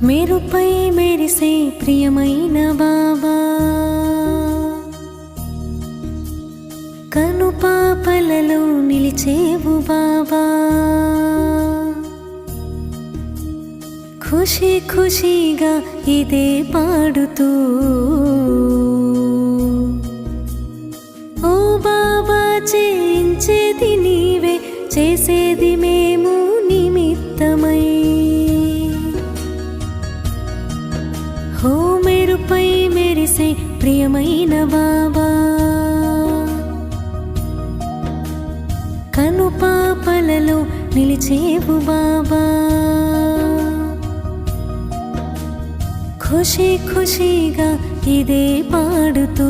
మేరుపై మెరిసే ప్రియమైన బాబా, కనుపాపలలో నిలిచేవు బాబా, ఖుషి ఖుషిగా ఇదే పాడుతూ ఓ బాబా చేయించేది నీవే, చేసేది మేము నిమిత్తమై. హో మేరుపై మెరిసే ప్రియమైన బాబా, కనుపాపలలో నిలిచేవు బాబా, ఖుషి ఖుషిగా ఇదే పాడుతూ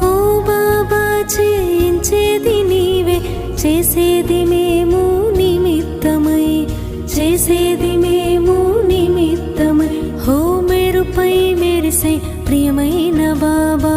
ఓ బాబా చేయించేది నీవే, చేసేది మేము నిమిత్తమై, చేసేది మేము నిమిత్తమై. హో మేరుపై మెరిసే ప్రియమైన బాబా,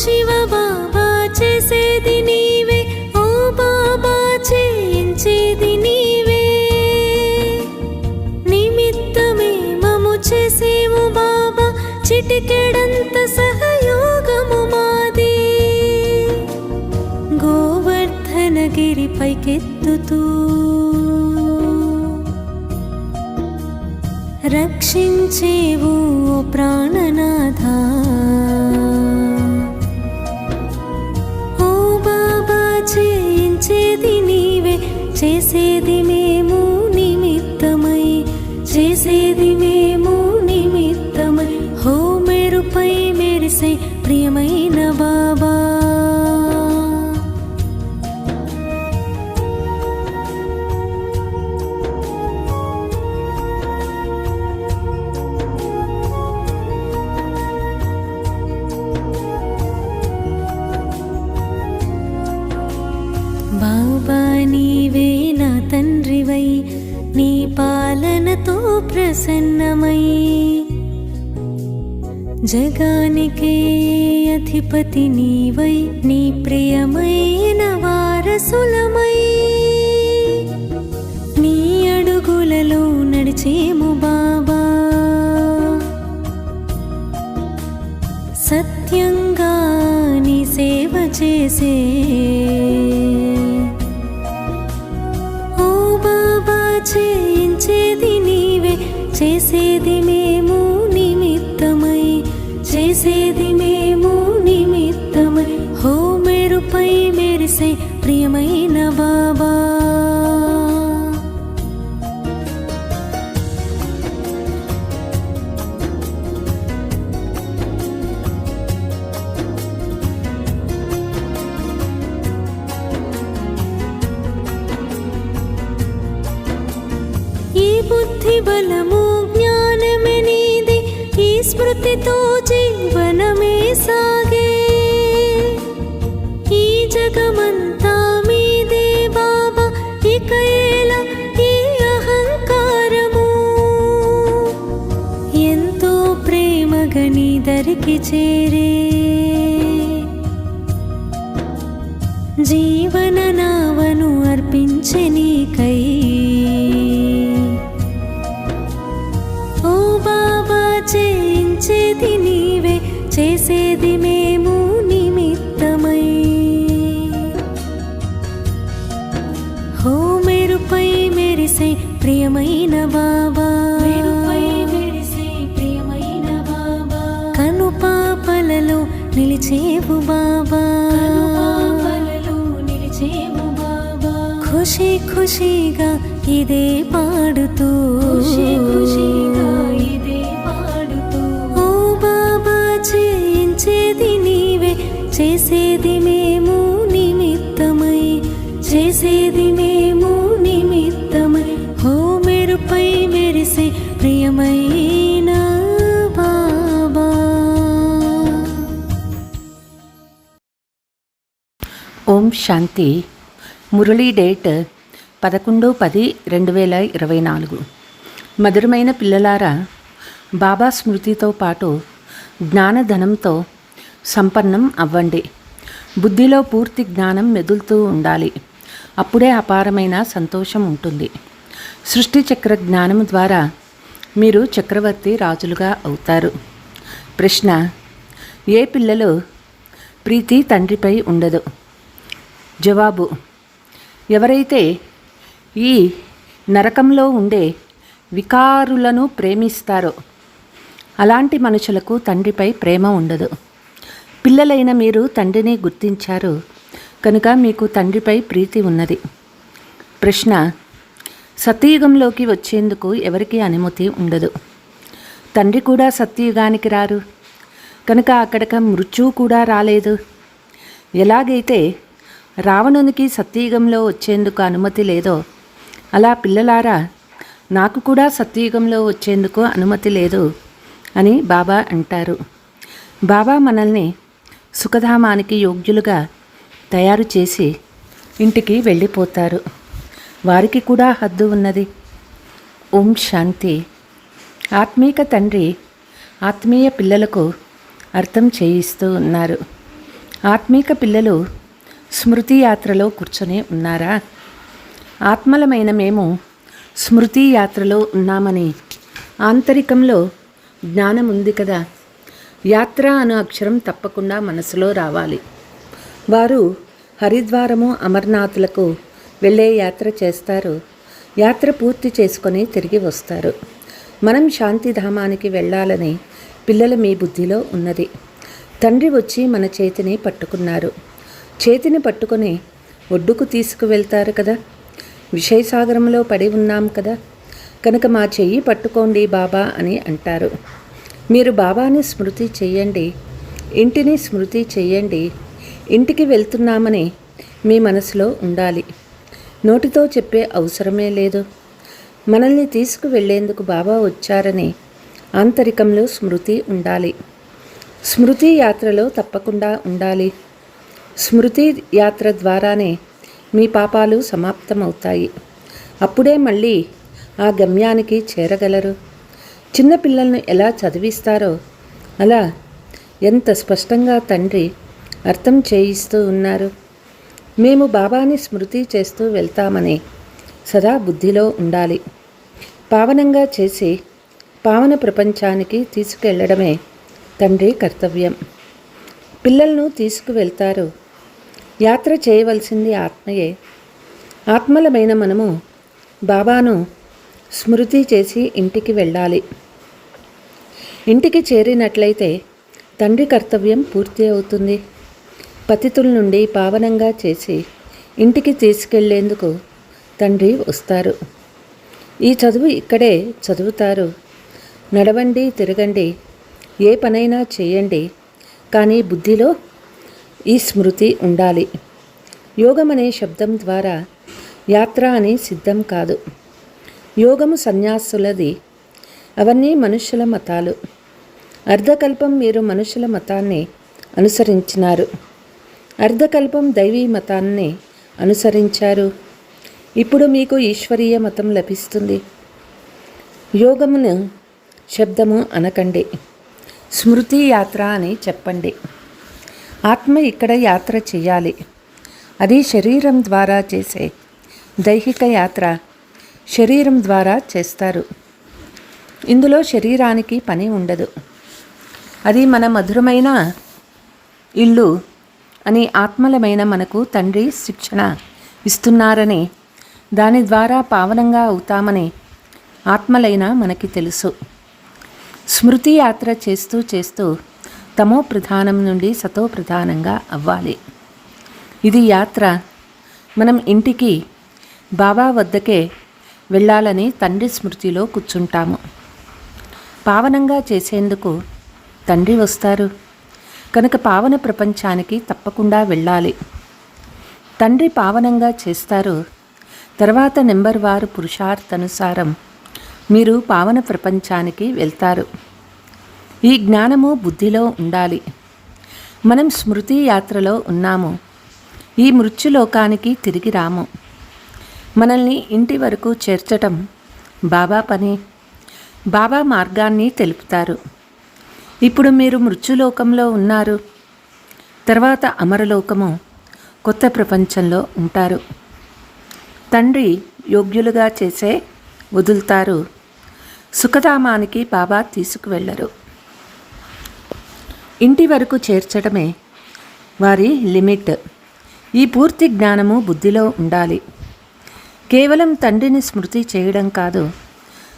శివ బాబా చేసేది నీవే, ఓ బాబా చేయించేది నీవే, నిమిత్తమే మము చేసేము బాబా, చిటికెడంత సహయోగము మాది. గోవర్ధనగిరి పైకెత్తుతూ రక్షించేవు ప్రాణనాథా, చేయించేది నీవే, చేసేది మేము నిమిత్తమై, చేసేది మేము నిమిత్తమై. హో మేరుపై మెరిసే ప్రియమైన బాబా, బాబా నీవే నా తండ్రివై, నీ పాలనతో ప్రసన్నమై, జగానికే అధిపతి నీవై, నీ ప్రియమైన వారసులమై, నీ అడుగులలో నడిచేము బాబా, సత్యంగా నీ సేవ చేసే చేయించేది నీవే, చేసేది మేము నిమిత్తమై, చేసేది మేము నిమిత్తమై. హో మేరుపై మెరిసే ప్రియమైన బాబా, బుద్ధి బలము జ్ఞానమే నీది, ఈ స్మృతితో జీవనమే సాగే, ఈ జగమంతా మీదే బాబా, ఇక ఎలా ఈ అహంకారము. ఎంతో ప్రేమగా నీ దరికి చేరే జీవన నావను అర్పించే నీకై, చేయించేది నీవే, చేసేది మేము నిమిత్తమై. హో మేరుపై మెరిసే ప్రియమైన బాబా, మేరుపై మెరిసే ప్రియమైన బాబా, కనుపాపలలో నిలిచేవు బాబా, కనుపాపలలో నిలిచేవు బాబా, ఖుషి ఖుషిగా ఇదే పాడుతూ, ఖుషి ఖుషిగా ఇదే పాడుతూ ఓ బాబా చేయించేది నీవే, చేసేది మేము నిమిత్తమై, చేసేది మేము శాంతి. మురళీ డేట్ 11/10/2024. మధురమైన పిల్లలారా, బాబా స్మృతితో పాటు జ్ఞానధనంతో సంపన్నం అవ్వండి. బుద్ధిలో పూర్తి జ్ఞానం మెదులుతూ ఉండాలి. అప్పుడే అపారమైన సంతోషం ఉంటుంది. సృష్టి చక్ర జ్ఞానం ద్వారా మీరు చక్రవర్తి రాజులుగా అవుతారు. ప్రశ్న: ఏ పిల్లలు ప్రీతి తండ్రిపై ఉండదు? జవాబు: ఎవరైతే ఈ నరకంలో ఉండే వికారులను ప్రేమిస్తారో అలాంటి మనుషులకు తండ్రిపై ప్రేమ ఉండదు. పిల్లలైన మీరు తండ్రిని గుర్తించారు కనుక మీకు తండ్రిపై ప్రీతి ఉన్నది. ప్రశ్న: సత్యయుగంలోకి వచ్చేందుకు ఎవరికి అనుమతి ఉండదు. తండ్రి కూడా సత్యయుగానికి రారు కనుక అక్కడికి మృత్యువు కూడా రాలేదు. ఎలాగైతే రావణునికి సత్యయుగంలో వచ్చేందుకు అనుమతి లేదో అలా పిల్లలారా నాకు కూడా సత్యయుగంలో వచ్చేందుకు అనుమతి లేదు అని బాబా అంటారు. బాబా మనల్ని సుఖధామానికి యోగ్యులుగా తయారు చేసి ఇంటికి వెళ్ళిపోతారు. వారికి కూడా హద్దు ఉన్నది. ఓం శాంతి. ఆత్మీక తండ్రి ఆత్మీయ పిల్లలకు అర్థం చేయిస్తూ ఉన్నారు. ఆత్మీక పిల్లలు స్మృతి యాత్రలో కూర్చొని ఉన్నారా? ఆత్మలమైన మేము స్మృతి యాత్రలో ఉన్నామని ఆంతరికంలో జ్ఞానం ఉంది కదా. యాత్ర అను అక్షరం తప్పకుండా మనసులో రావాలి. వారు హరిద్వారము అమర్నాథ్లకు వెళ్ళే యాత్ర చేస్తారు. యాత్ర పూర్తి చేసుకొని తిరిగి వస్తారు. మనం శాంతిధామానికి వెళ్ళాలని పిల్లల మీ బుద్ధిలో ఉన్నది. తండ్రి వచ్చి మన చేతిని పట్టుకున్నారు. చేతిని పట్టుకొని ఒడ్డుకు తీసుకువెళ్తారు కదా. విషయసాగరంలో పడి ఉన్నాం కదా కనుక మా చెయ్యి పట్టుకోండి బాబా అని అంటారు. మీరు బాబాని స్మృతి చెయ్యండి, ఇంటిని స్మృతి చెయ్యండి. ఇంటికి వెళ్తున్నామని మీ మనసులో ఉండాలి. నోటితో చెప్పే అవసరమే లేదు. మనల్ని తీసుకువెళ్లేందుకు బాబా వచ్చారని ఆంతరికంలో స్మృతి ఉండాలి. స్మృతి యాత్రలో తప్పకుండా ఉండాలి. స్మృతి యాత్ర ద్వారానే మీ పాపాలు సమాప్తమవుతాయి. అప్పుడే మళ్ళీ ఆ గమ్యానికి చేరగలరు. చిన్నపిల్లలను ఎలా చదివిస్తారో అలా ఎంత స్పష్టంగా తండ్రి అర్థం చేయిస్తూ ఉన్నారు. మేము బాబాని స్మృతి చేస్తూ వెళ్తామని సదా బుద్ధిలో ఉండాలి. పావనంగా చేసి పావన ప్రపంచానికి తీసుకెళ్లడమే తండ్రి కర్తవ్యం. పిల్లలను తీసుకువెళ్తారు. యాత్ర చేయవలసింది ఆత్మయే. ఆత్మలమైన మనము బాబాను స్మృతి చేసి ఇంటికి వెళ్ళాలి. ఇంటికి చేరినట్లయితే తండ్రి కర్తవ్యం పూర్తి అవుతుంది. పతితుల నుండి పావనంగా చేసి ఇంటికి తీసుకెళ్లేందుకు తండ్రి వస్తారు. ఈ చదువు ఇక్కడే చదువుతారు. నడవండి, తిరగండి, ఏ పనైనా చేయండి, కానీ బుద్ధిలో ఈ స్మృతి ఉండాలి. యోగం అనే శబ్దం ద్వారా యాత్ర అని సిద్ధం కాదు. యోగము సన్యాసులది. అవన్నీ మనుష్యుల మతాలు. అర్ధకల్పం మీరు మనుషుల మతాన్ని అనుసరించినారు. అర్ధకల్పం దైవీ మతాన్ని అనుసరించారు. ఇప్పుడు మీకు ఈశ్వరీయ మతం లభిస్తుంది. యోగమును శబ్దము అనకండి, స్మృతి యాత్ర అని చెప్పండి. ఆత్మ ఇక్కడ యాత్ర చేయాలి. అది శరీరం ద్వారా చేసే దైహిక యాత్ర శరీరం ద్వారా చేస్తారు. ఇందులో శరీరానికి పని ఉండదు. అది మన మధురమైన ఇల్లు అని ఆత్మలమైన మనకు తండ్రి శిక్షణ ఇస్తున్నారని, దాని ద్వారా పావనంగా అవుతామని ఆత్మలైన మనకి తెలుసు. స్మృతి యాత్ర చేస్తూ చేస్తూ తమో ప్రధానం నుండి సతో ప్రధానంగా అవ్వాలి. ఇది యాత్ర. మనం ఇంటికి బాబా వద్దకే వెళ్ళాలని తండ్రి స్మృతిలో కూర్చుంటాము. పావనంగా చేసేందుకు తండ్రి వస్తారు కనుక పావన ప్రపంచానికి తప్పకుండా వెళ్ళాలి. తండ్రి పావనంగా చేస్తారు. తర్వాత నెంబర్ వారు పురుషార్థానుసారం మీరు పావన ప్రపంచానికి వెళ్తారు. ఈ జ్ఞానము బుద్ధిలో ఉండాలి. మనం స్మృతి యాత్రలో ఉన్నాము. ఈ మృత్యులోకానికి తిరిగి రాము. మనల్ని ఇంటి వరకు చేర్చటం బాబా పని. బాబా మార్గాన్ని తెలుపుతారు. ఇప్పుడు మీరు మృత్యులోకంలో ఉన్నారు. తర్వాత అమరలోకము, కొత్త ప్రపంచంలో ఉంటారు. తండ్రి యోగ్యులుగా చేసే వదులుతారు. సుఖధామానికి బాబా తీసుకువెళ్ళరు. ఇంటి వరకు చేర్చడమే వారి లిమిట్. ఈ పూర్తి జ్ఞానము బుద్ధిలో ఉండాలి. కేవలం తండ్రిని స్మృతి చేయడం కాదు,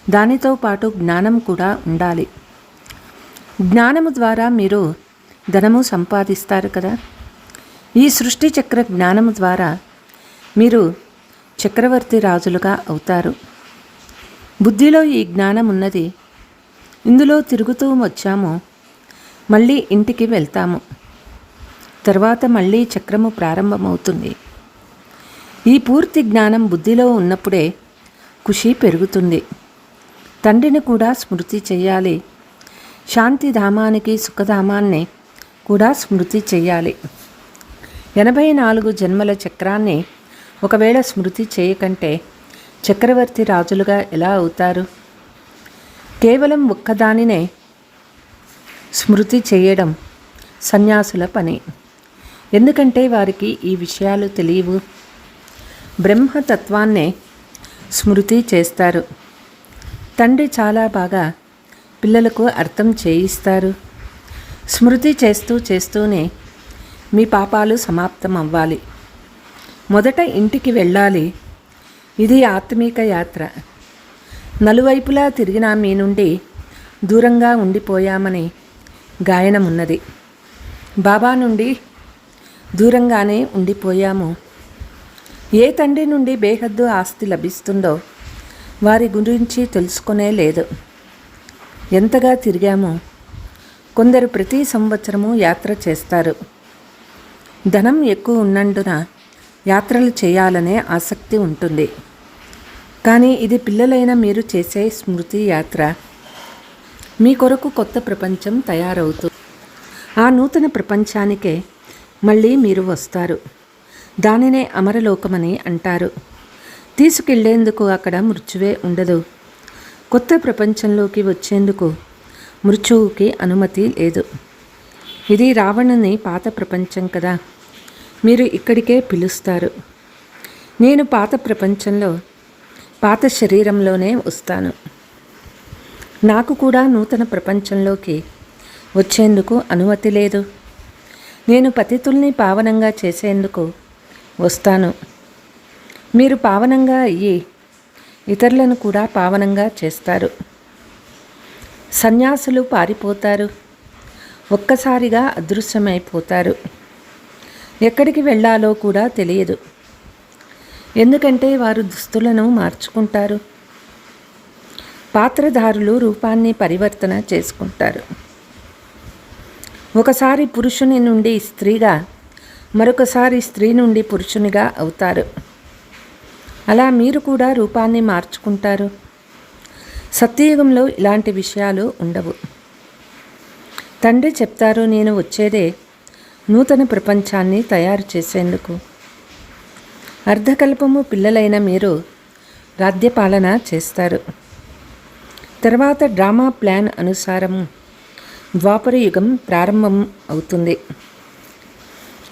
దానితో పాటు జ్ఞానం కూడా ఉండాలి. జ్ఞానము ద్వారా మీరు ధనము సంపాదిస్తారు కదా. ఈ సృష్టి చక్ర జ్ఞానము ద్వారా మీరు చక్రవర్తి రాజులుగా అవుతారు. బుద్ధిలో ఈ జ్ఞానం ఉన్నది. ఇందులో తిరుగుతూ వచ్చాము, మళ్ళీ ఇంటికి వెళ్తాము. తర్వాత మళ్ళీ చక్రము ప్రారంభమవుతుంది. ఈ పూర్తి జ్ఞానం బుద్ధిలో ఉన్నప్పుడే ఖుషి పెరుగుతుంది. తండ్రిని కూడా స్మృతి చేయాలి. శాంతిధామానికి, సుఖధామాన్ని కూడా స్మృతి చేయాలి. 84 జన్మల చక్రాన్ని ఒకవేళ స్మృతి చేయకంటే చక్రవర్తి రాజులుగా ఎలా అవుతారు? కేవలం ఒక్కదానినే స్మృతి చేయడం సన్యాసుల పని. ఎందుకంటే వారికి ఈ విషయాలు తెలియవు. బ్రహ్మతత్వాన్నే స్మృతి చేస్తారు. తండ్రి చాలా బాగా పిల్లలకు అర్థం చేయిస్తారు. స్మృతి చేస్తూనే మీ పాపాలు సమాప్తం అవ్వాలి. మొదట ఇంటికి వెళ్ళాలి. ఇది ఆత్మీక యాత్ర. నలువైపులా తిరిగినా మీ నుండి దూరంగా ఉండిపోయామని గాయనమున్నది. బాబా నుండి దూరంగానే ఉండిపోయాము. ఏ తండ్రి నుండి బేహద్దు ఆస్తి లభిస్తుందో వారి గురించి తెలుసుకునే లేదు. ఎంతగా తిరిగామో. కొందరు ప్రతి సంవత్సరము యాత్ర చేస్తారు. ధనం ఎక్కువ ఉన్నందున యాత్రలు చేయాలనే ఆసక్తి ఉంటుంది. కానీ ఇది పిల్లలైన మీరు చేసే స్మృతి యాత్ర. మీ కొరకు కొత్త ప్రపంచం తయారవుతుంది. ఆ నూతన ప్రపంచానికే మళ్ళీ మీరు వస్తారు. దానినే అమరలోకమని అంటారు. తీసుకెళ్లేందుకు అక్కడ మృత్యువే ఉండదు. కొత్త ప్రపంచంలోకి వచ్చేందుకు మృత్యువుకి అనుమతి లేదు. ఇది రావణుని పాత ప్రపంచం కదా. మీరు ఇక్కడికే పిలుస్తారు. నేను పాత ప్రపంచంలో, పాత శరీరంలోనే వస్తాను. నాకు కూడా నూతన ప్రపంచంలోకి వచ్చేందుకు అనుమతి లేదు. నేను పతితుల్ని పావనంగా చేసేందుకు వస్తాను. మీరు పావనంగా అయ్యి ఇతరులను కూడా పావనంగా చేస్తారు. సన్యాసులు పారిపోతారు. ఒక్కసారిగా అదృశ్యమైపోతారు. ఎక్కడికి వెళ్ళాలో కూడా తెలియదు. ఎందుకంటే వారు దుస్తులను మార్చుకుంటారు. పాత్రధారులు రూపాన్ని పరివర్తన చేసుకుంటారు. ఒకసారి పురుషుని నుండి స్త్రీగా, మరొకసారి స్త్రీ నుండి పురుషునిగా అవుతారు. అలా మీరు కూడా రూపాన్ని మార్చుకుంటారు. సత్యయుగంలో ఇలాంటి విషయాలు ఉండవు. తండ్రి చెప్తారు, నేను వచ్చేదే నూతన ప్రపంచాన్ని తయారు చేసేందుకు. అర్ధకల్పము పిల్లలైన మీరు రాజ్యపాలన చేస్తారు. తర్వాత డ్రామా ప్లాన్ అనుసారం ద్వాపర యుగం ప్రారంభం అవుతుంది.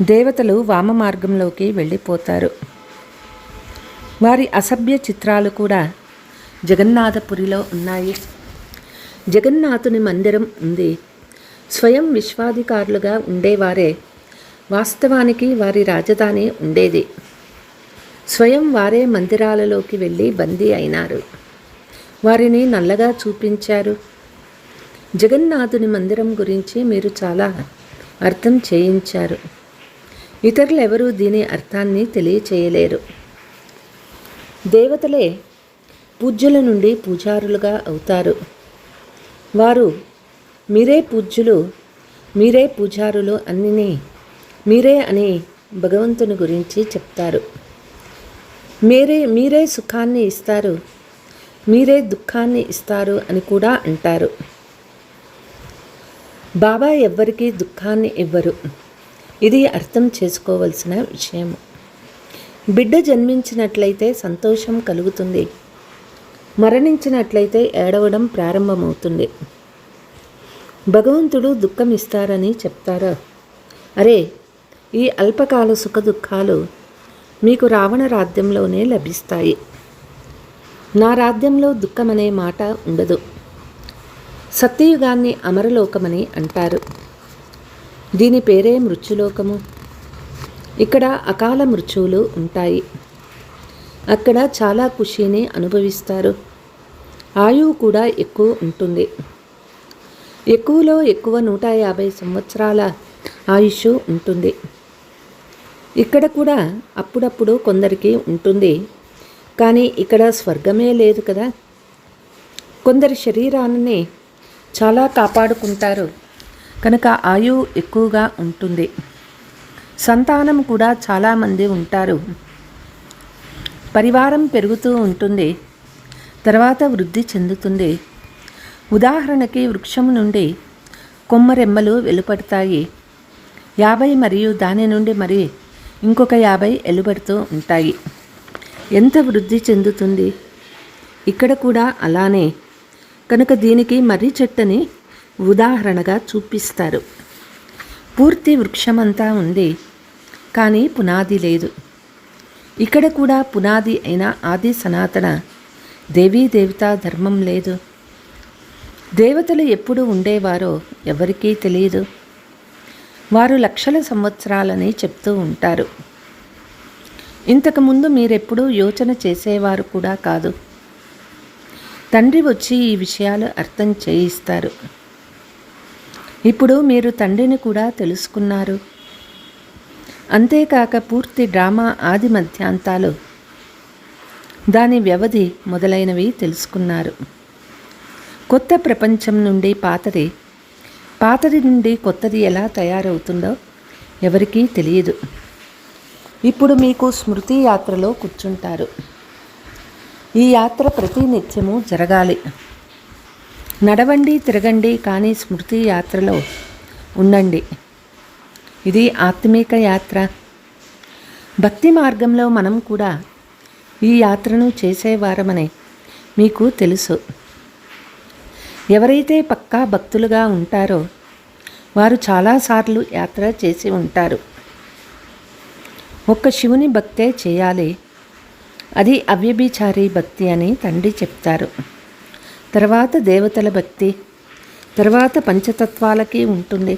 దేవతలు వామ మార్గంలోకి వెళ్ళిపోతారు. వారి అసభ్య చిత్రాలు కూడా జగన్నాథపురిలో ఉన్నాయి. జగన్నాథుని మందిరం ఉంది. స్వయం విశ్వాధికారులుగా ఉండేవారే వాస్తవానికి వారి రాజధాని ఉండేది. స్వయం వారే మందిరాలలోకి వెళ్ళి బందీ అయినారు. వారిని నల్లగా చూపించారు. జగన్నాథుని మందిరం గురించి మీరు చాలా అర్థం చేయించారు. ఇతరులెవరూ దీని అర్థాన్ని తెలియచేయలేరు. దేవతలే పూజ్యుల నుండి పూజారులుగా అవుతారు. వారు మీరే పూజ్యులు, మీరే పూజారులు అన్నీ మీరే అని భగవంతుని గురించి చెప్తారు. మీరే సుఖాన్ని ఇస్తారు, మీరే దుఃఖాన్ని ఇస్తారు అని కూడా అంటారు. బాబా ఎవ్వరికీ దుఃఖాన్ని ఇవ్వరు. ఇది అర్థం చేసుకోవలసిన విషయం. బిడ్డ జన్మించినట్లయితే సంతోషం కలుగుతుంది, మరణించినట్లయితే ఏడవడం ప్రారంభమవుతుంది. భగవంతుడు దుఃఖం ఇస్తారని చెప్తారా? అరే, ఈ అల్పకాల సుఖ దుఃఖాలు మీకు రావణ రాజ్యంలోనే లభిస్తాయి. నా రాజ్యంలో దుఃఖమనే మాట ఉండదు. సత్యయుగాన్ని అమరలోకమని అంటారు. దీని పేరే మృత్యులోకము. ఇక్కడ అకాల మృత్యువులు ఉంటాయి. అక్కడ చాలా ఖుషీని అనుభవిస్తారు. ఆయువు కూడా ఎక్కువ ఉంటుంది. ఎక్కువలో ఎక్కువ 150 సంవత్సరాల ఆయుష్ ఉంటుంది. ఇక్కడ కూడా అప్పుడప్పుడు కొందరికి ఉంటుంది, కానీ ఇక్కడ స్వర్గమే లేదు కదా. కొందరి శరీరాన్ని చాలా కాపాడుకుంటారు కనుక ఆయువు ఎక్కువగా ఉంటుంది. సంతానం కూడా చాలామంది ఉంటారు. పరివారం పెరుగుతూ ఉంటుంది, తర్వాత వృద్ధి చెందుతుంది. ఉదాహరణకి వృక్షం నుండి కొమ్మరెమ్మలు వెలువడతాయి. 50 మరియు దాని నుండి మరి ఇంకొక 50 వెలువడుతూ ఉంటాయి. ఎంత వృద్ధి చెందుతుంది. ఇక్కడ కూడా అలానే. కనుక దీనికి మర్రి చెట్టుని ఉదాహరణగా చూపిస్తారు. పూర్తి వృక్షమంతా ఉంది, కానీ పునాది లేదు. ఇక్కడ కూడా పునాది అయిన ఆది సనాతన దేవీ దేవతా ధర్మం లేదు. దేవతలు ఎప్పుడు ఉండేవారో ఎవరికీ తెలియదు. వారు లక్షల సంవత్సరాలని చెప్తూ ఉంటారు. ఇంతకుముందు మీరెప్పుడూ యోచన చేసేవారు కూడా కాదు. తండ్రి వచ్చి ఈ విషయాలు అర్థం చేయిస్తారు. ఇప్పుడు మీరు తండ్రిని కూడా తెలుసుకున్నారు. అంతేకాక పూర్తి డ్రామా ఆది మధ్యాంతాలు, దాని వ్యవధి మొదలైనవి తెలుసుకున్నారు. కొత్త ప్రపంచం నుండి పాతది, పాతది నుండి కొత్తది ఎలా తయారవుతుందో ఎవరికీ తెలియదు. ఇప్పుడు మీకు స్మృతి యాత్రలో కూర్చుంటారు. ఈ యాత్ర ప్రతి నిత్యము జరగాలి. నడవండి, తిరగండి, కానీ స్మృతి యాత్రలో ఉండండి. ఇది ఆత్మిక యాత్ర. భక్తి మార్గంలో మనం కూడా ఈ యాత్రను చేసేవారమని మీకు తెలుసు. ఎవరైతే పక్కా భక్తులుగా ఉంటారో వారు చాలాసార్లు యాత్ర చేసి ఉంటారు. ఒక్క శివుని భక్తే చేయాలి. అది అవ్యభిచారి భక్తి అని తండ్రి చెప్తారు. తర్వాత దేవతల భక్తి, తర్వాత పంచతత్వాలకి ఉంటుంది.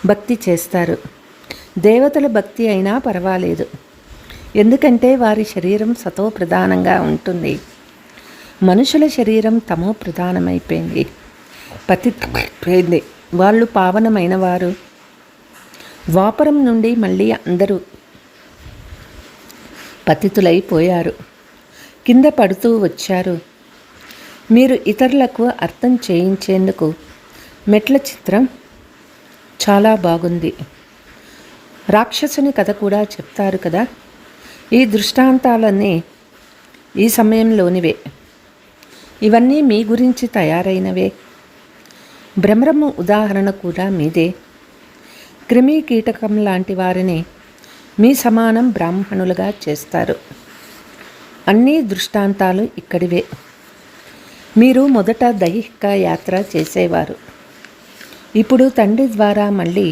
భక్తి చేస్తారు. దేవతల భక్తి అయినా పర్వాలేదు, ఎందుకంటే వారి శరీరం సతో ప్రధానంగా ఉంటుంది. మనుషుల శరీరం తమో ప్రధానమైపోయింది, పతితమైపోయింది. వాళ్ళు పావనమైన వారు. ద్వాపరం నుండి మళ్ళీ అందరూ పతితులైపోయారు, కింద పడుతూ వచ్చారు. మీరు ఇతరులకు అర్థం చేయించేందుకు మెట్ల చిత్రం చాలా బాగుంది. రాక్షసుని కథ కూడా చెప్తారు కదా. ఈ దృష్టాంతాలన్నీ ఈ సమయంలోనివే. ఇవన్నీ మీ గురించి తయారైనవే. భ్రమరము ఉదాహరణ కూడా మీదే. క్రిమి కీటకం లాంటి వారిని మీ సమానం బ్రాహ్మణులుగా చేస్తారు. అన్ని దృష్టాంతాలు ఇక్కడివే. మీరు మొదట దైహిక యాత్ర చేసేవారు. ఇప్పుడు తండ్రి ద్వారా మళ్ళీ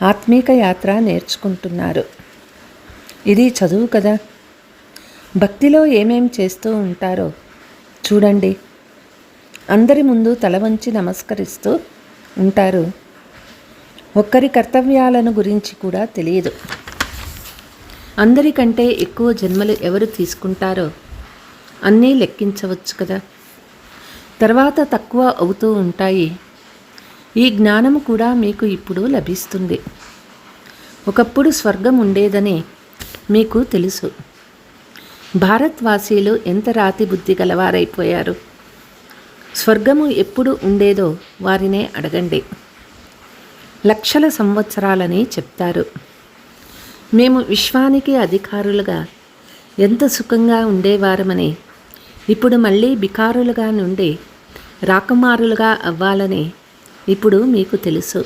ఆత్మీక యాత్ర నేర్చుకుంటున్నారు. ఇది చదువు కదా. భక్తిలో ఏమేం చేస్తూ ఉంటారో చూడండి. అందరి ముందు తల వంచి నమస్కరిస్తూ ఉంటారు. ఒక్కరి కర్తవ్యాలను గురించి కూడా తెలియదు. అందరికంటే ఎక్కువ జన్మలు ఎవరు తీసుకుంటారో అన్నీ లెక్కించవచ్చు కదా. తర్వాత తక్కువ అవుతూ ఉంటాయి. ఈ జ్ఞానము కూడా మీకు ఇప్పుడు లభిస్తుంది. ఒకప్పుడు స్వర్గం ఉండేదని మీకు తెలుసు. భారత్వాసీలు ఎంత రాతి బుద్ధి గలవారైపోయారు. స్వర్గము ఎప్పుడు ఉండేదో వారినే అడగండి. లక్షల సంవత్సరాలని చెప్తారు. మేము విశ్వానికి అధికారులుగా ఎంత సుఖంగా ఉండేవారమని, ఇప్పుడు మళ్ళీ బికారులుగా నుండి రాకుమారులుగా అవ్వాలని ఇప్పుడు మీకు తెలుసు.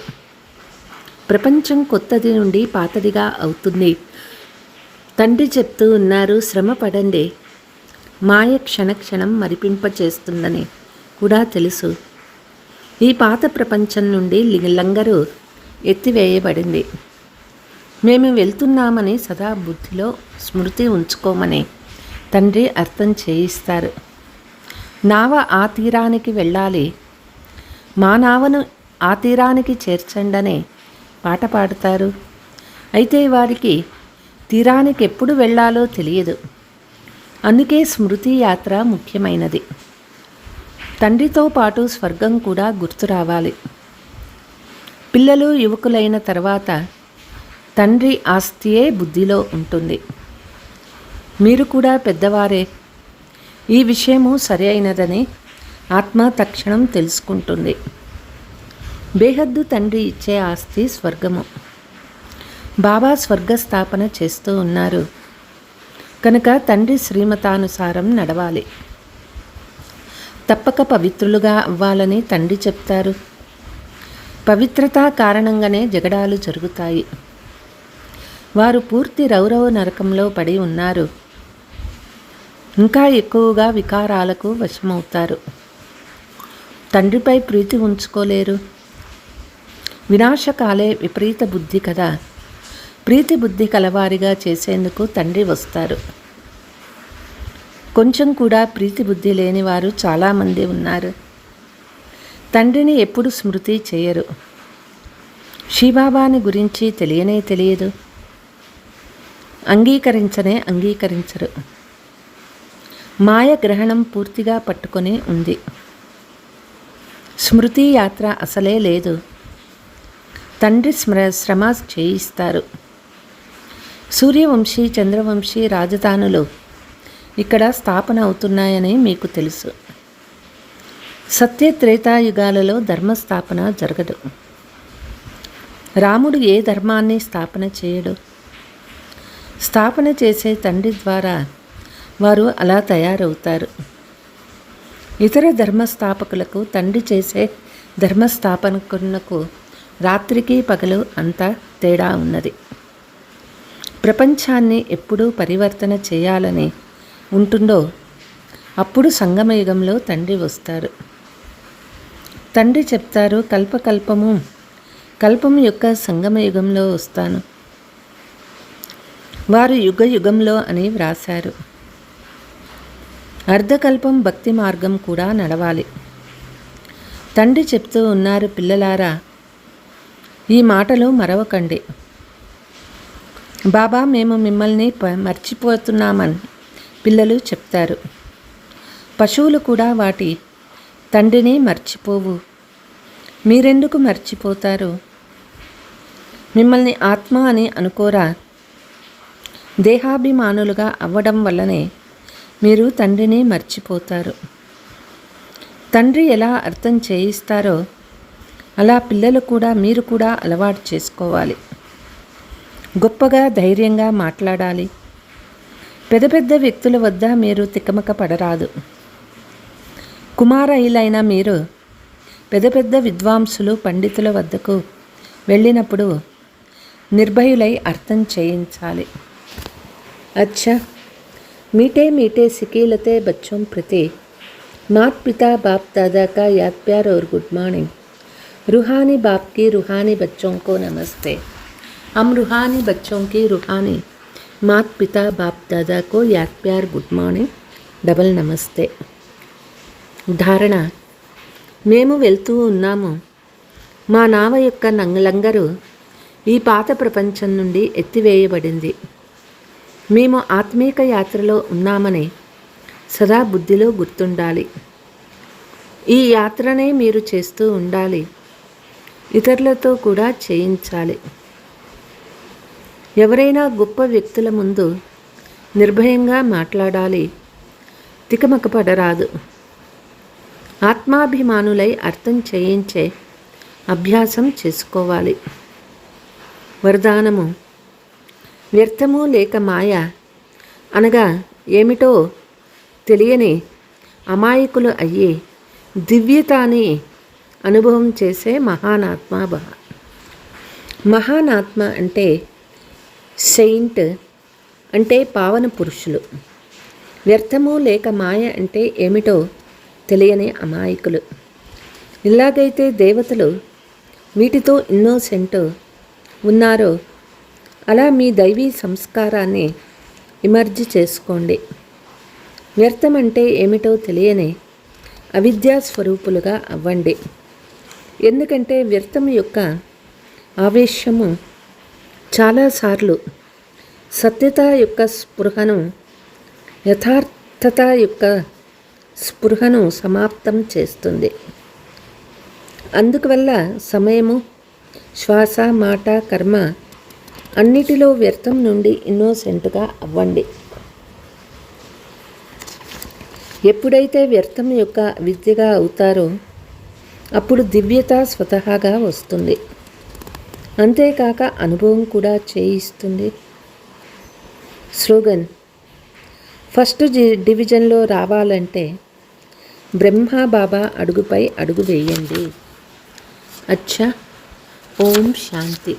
ప్రపంచం కొత్తది నుండి పాతదిగా అవుతుంది. తండ్రి చెప్తూ ఉన్నారు, శ్రమ పడండి, మాయ క్షణక్షణం మరిపింపచేస్తుందని కూడా తెలుసు. ఈ పాత ప్రపంచం నుండి లంగరు ఎత్తివేయబడింది. మేము వెళ్తున్నామని సదా బుద్ధిలో స్మృతి ఉంచుకోమని తండ్రి అర్థం చేయిస్తారు. నావ ఆ తీరానికి వెళ్ళాలి, మా నావను ఆ తీరానికి చేర్చండనే పాట పాడతారు. అయితే వారికి తీరానికి ఎప్పుడు వెళ్ళాలో తెలియదు. అందుకే స్మృతి యాత్ర ముఖ్యమైనది. తండ్రితో పాటు స్వర్గం కూడా గుర్తు రావాలి. పిల్లలు యువకులైన తర్వాత తండ్రి ఆస్తియే బుద్ధిలో ఉంటుంది. మీరు కూడా పెద్దవారే. ఈ విషయము సరి అయినదని ఆత్మ తక్షణం తెలుసుకుంటుంది. బేహద్దు తండ్రి ఇచ్చే ఆస్తి స్వర్గము. బాబా స్వర్గస్థాపన చేస్తూ ఉన్నారు కనుక తండ్రి శ్రీమతానుసారం నడవాలి. తప్పక పవిత్రులుగా అవ్వాలని తండ్రి చెప్తారు. పవిత్రత కారణంగానే జగడాలు జరుగుతాయి. వారు పూర్తి రౌరవ నరకంలో పడి ఉన్నారు. ఇంకా ఎక్కువగా వికారాలకు వశమవుతారు. తండ్రిపై ప్రీతి ఉంచుకోలేరు. వినాశకాలే విపరీత బుద్ధి కదా. ప్రీతి బుద్ధి కలవారిగా చేసేందుకు తండ్రి వస్తారు. కొంచెం కూడా ప్రీతి బుద్ధి లేని వారు చాలామంది ఉన్నారు. తండ్రిని ఎప్పుడు స్మృతి చేయరు. శివబాబాని గురించి తెలియనే తెలియదు. అంగీకరించరు. మాయ గ్రహణం పూర్తిగా పట్టుకొని ఉంది. స్మృతి యాత్ర అసలే లేదు. తండ్రి శ్రమ చేయిస్తారు. సూర్యవంశీ, చంద్రవంశీ రాజధానులు ఇక్కడ స్థాపన అవుతున్నాయని మీకు తెలుసు. సత్య త్రేతాయుగాలలో ధర్మస్థాపన జరగదు. రాముడు ఏ ధర్మాన్ని స్థాపన చేయడు. స్థాపన చేసే తండ్రి ద్వారా వారు అలా తయారవుతారు. ఇతర ధర్మస్థాపకులకు తండ్రి చేసే ధర్మస్థాపనకు రాత్రికి పగలు అంతా తేడా ఉన్నది. ప్రపంచాన్ని ఎప్పుడు పరివర్తన చేయాలని ఉంటుందో అప్పుడు సంగమయుగంలో తండ్రి వస్తారు. తండ్రి చెప్తారు, కల్పం యొక్క సంగమయుగంలో వస్తాను. వారు యుగ యుగంలో అని వ్రాశారు. అర్ధకల్పం భక్తి మార్గం కూడా నడవాలి. తండ్రి చెప్తూ ఉన్నారు, పిల్లలారా, ఈ మాటలు మరవకండి. బాబా మేము మిమ్మల్ని మర్చిపోతున్నామని పిల్లలు చెప్తారు. పశువులు కూడా వాటి తండ్రిని మర్చిపోవు. మీరెందుకు మర్చిపోతారు? మిమ్మల్ని ఆత్మ అని అనుకోరా? దేహాభిమానులుగా అవ్వడం వల్లనే మీరు తండ్రిని మర్చిపోతారు. తండ్రి ఎలా అర్థం చేయిస్తారో అలా పిల్లలు కూడా మీరు కూడా అలవాటు చేసుకోవాలి. గొప్పగా ధైర్యంగా మాట్లాడాలి. పెద్ద పెద్ద వ్యక్తుల వద్ద మీరు తికమక పడరాదు. కుమారయులైన మీరు పెద్ద పెద్ద విద్వాంసులు, పండితుల వద్దకు వెళ్ళినప్పుడు నిర్భయులై అర్థం చేయించాలి. अच्छा, मीठे मीठे सिकीलते बच्चों प्रति माता पिता बाप दादा का याद प्यार और गुड मॉर्निंग. रूहानी बाप की रूहानी बच्चों को नमस्ते. हम रूहानी बच्चों की रूहानी माता पिता बाप दादा को याद प्यार गुड मॉर्निंग डबल नमस्ते. ధారణ. మేము వెళ్తూ ఉన్నాము. మా నావ యొక్క లంగరు ఈ పాత ప్రపంచం నుండి ఎత్తివేయబడింది. మేము ఆత్మీక యాత్రలో ఉన్నామని సదా బుద్ధిలో గుర్తుండాలి. ఈ యాత్రనే మీరు చేస్తూ ఉండాలి. ఇతరులతో కూడా చేయించాలి. ఎవరైనా గొప్ప వ్యక్తుల ముందు నిర్భయంగా మాట్లాడాలి. తికమక పడరాదు. ఆత్మాభిమానులై అర్థం చేయించే అభ్యాసం చేసుకోవాలి. వరదానము. వ్యర్థము లేక మాయ అనగా ఏమిటో తెలియని అమాయకులు అయ్యి దివ్యతాని అనుభవం చేసే మహానాత్మ భవ. మహానాత్మ అంటే సెయింట్ అంటే పావన పురుషులు. వ్యర్థము లేక మాయ అంటే ఏమిటో తెలియని అమాయకులు. ఇలాగైతే దేవతలు వీటితో ఇన్నోసెంట్ ఉన్నారో అలా మీ దైవీ సంస్కారాన్ని ఇమర్జి చేసుకోండి. వ్యర్థం అంటే ఏమిటో తెలియని అవిద్యా స్వరూపులుగా అవ్వండి. ఎందుకంటే వ్యర్థం యొక్క ఆవేశము చాలాసార్లు సత్యత యొక్క స్పృహను, యథార్థత యొక్క స్పృహను సమాప్తం చేస్తుంది. అందువల్ల సమయము, శ్వాస, మాట, కర్మ అన్నిటిలో వ్యర్థం నుండి ఇన్నోసెంట్గా అవ్వండి. ఎప్పుడైతే వ్యర్థం యొక్క విద్యగా అవుతారో అప్పుడు దివ్యత స్వతహాగా వస్తుంది. అంతేకాక అనుభవం కూడా చేయిస్తుంది. స్లోగన్: ఫస్ట్ డివిజన్లో రావాలంటే బ్రహ్మ బాబా అడుగుపై అడుగు వేయండి. అచ్చా. ఓం శాంతి.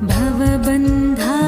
भवबन्धा